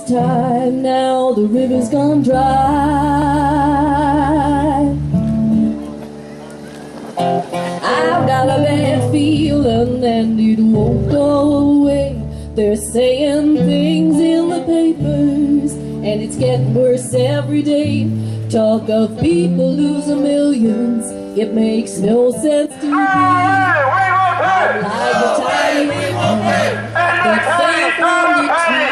first time now the river's gone dry. I've got a bad feeling and it won't go away. They're saying things in the papers and it's getting worse every day. Talk of people losing millions, it makes no sense to me. I'm like a tiny river that fell from the trees.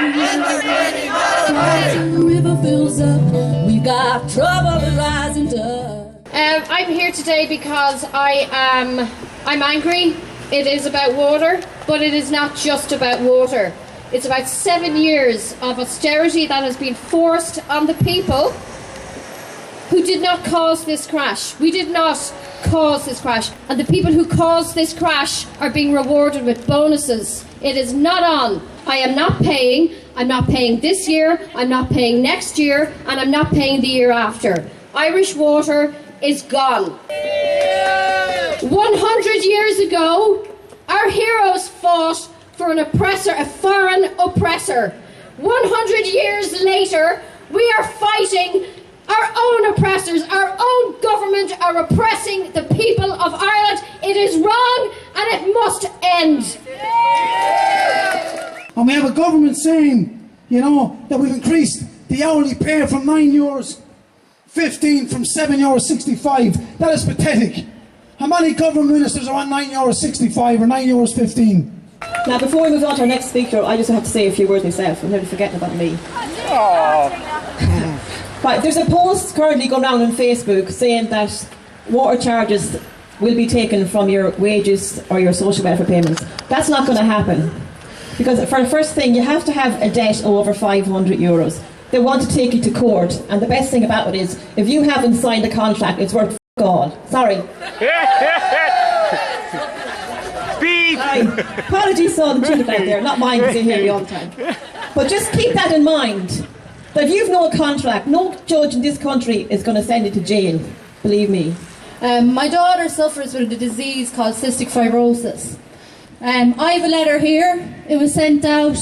The river fills up, we've got trouble with rising tide. I'm here today because I'm angry. It is about water, but it is not just about water. It's about 7 years of austerity that has been forced on the people who did not cause this crash. We did not cause this crash. And the people who caused this crash are being rewarded with bonuses. It is not on. I am not paying. I'm not paying this year. I'm not paying next year. And I'm not paying the year after. Irish Water is gone. 100 years ago, our heroes fought for an oppressor, a foreign oppressor. 100 years later, we are fighting our own oppressors. Our own government are oppressing the people of Ireland. It is wrong and it must end. And we have a government saying, that we've increased the hourly pay from €9.15 from €7.65. That is pathetic. How many government ministers are on €9.65 or €9.15? Now, before we move on to our next speaker, I just have to say a few words myself. I'm nearly forgetting about me. Right, there's a post currently going around on Facebook saying that water charges will be taken from your wages or your social welfare payments. That's not going to happen. Because for the first thing, you have to have a debt of over €500. They want to take you to court, and the best thing about it is, if you haven't signed the contract, it's worth all. Sorry. Apologies to all the children out there, not mine because they hear me all the time. But just keep that in mind. That if you've no contract, no judge in this country is going to send you to jail. Believe me. My daughter suffers with a disease called cystic fibrosis. I have a letter here. It was sent out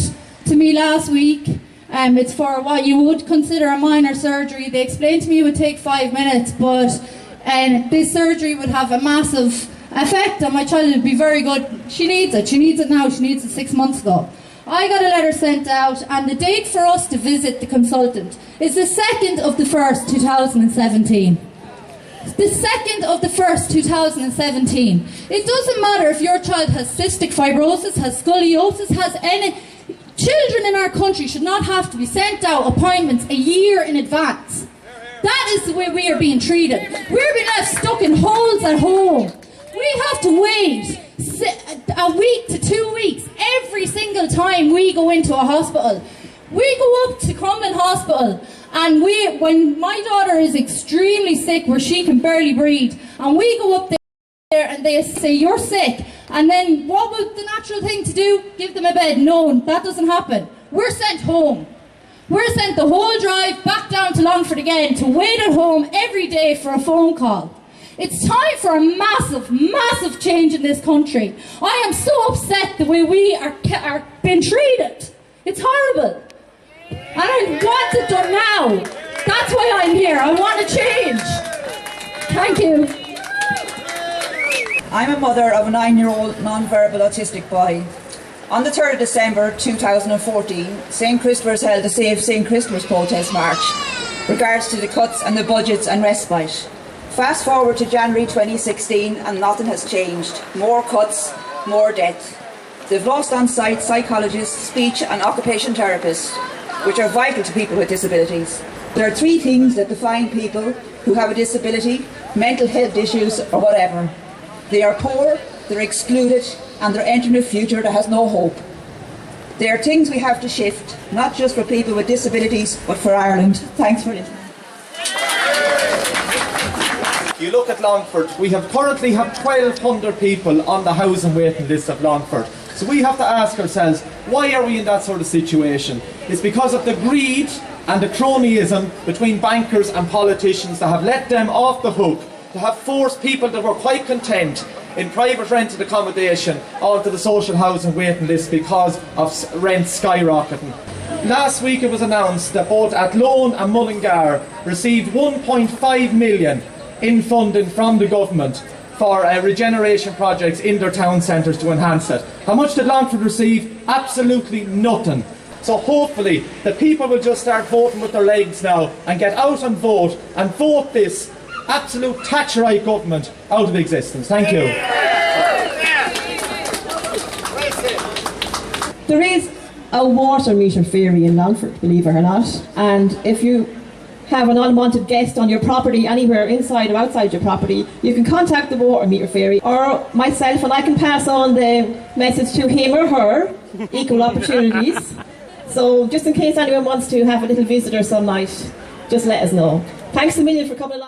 to me last week. It's for what you would consider a minor surgery. They explained to me it would take 5 minutes, but this surgery would have a massive effect on my child. It would be very good. She needs it. She needs it now. She needs it 6 months ago. I got a letter sent out, and the date for us to visit the consultant is the 2nd of the 1st, 2017. The 2nd of the 1st, 2017. It doesn't matter if your child has cystic fibrosis, has scoliosis, has any... Children in our country should not have to be sent out appointments a year in advance. That is the way we are being treated. We're being left stuck in holes at home. We have to wait a week to 2 weeks every single time we go into a hospital. We go up to Crumlin Hospital, and when my daughter is extremely sick where she can barely breathe, and we go up there and they say, you're sick, and then what would the natural thing to do? Give them a bed. No, that doesn't happen. We're sent home. We're sent the whole drive back down to Longford again to wait at home every day for a phone call. It's time for a massive, massive change in this country. I am so upset the way we are being treated. It's horrible. And I want it done now. That's why I'm here. I want to change. Thank you. I'm a mother of a 9-year-old non-verbal autistic boy. On the 3rd of December 2014, St Christopher's held a Save St Christopher's protest march regards to the cuts and the budgets and respite. Fast forward to January 2016 and nothing has changed. More cuts, more debt. They've lost on-site psychologists, speech and occupation therapists, which are vital to people with disabilities. There are 3 things that define people who have a disability, mental health issues or whatever. They are poor, they're excluded, and they're entering a future that has no hope. They are things we have to shift, not just for people with disabilities, but for Ireland. Thanks for listening. You look at Longford, we currently have 1,200 people on the housing waiting list of Longford. So we have to ask ourselves, why are we in that sort of situation? It's because of the greed and the cronyism between bankers and politicians that have let them off the hook, to have forced people that were quite content in private rented accommodation onto the social housing waiting list because of rent skyrocketing. Last week it was announced that both Athlone and Mullingar received 1.5 million in funding from the government for regeneration projects in their town centres to enhance it. How much did Longford receive? Absolutely nothing. So hopefully the people will just start voting with their legs now and get out and vote this absolute Thatcherite government out of existence. Thank you. There is a water meter fairy in Longford, believe it or not, and if you have an unwanted guest on your property anywhere inside or outside your property, you can contact the water meter fairy or myself, and I can pass on the message to him or her. Equal opportunities. So just in case anyone wants to have a little visitor some night, just let us know. Thanks a million for coming along.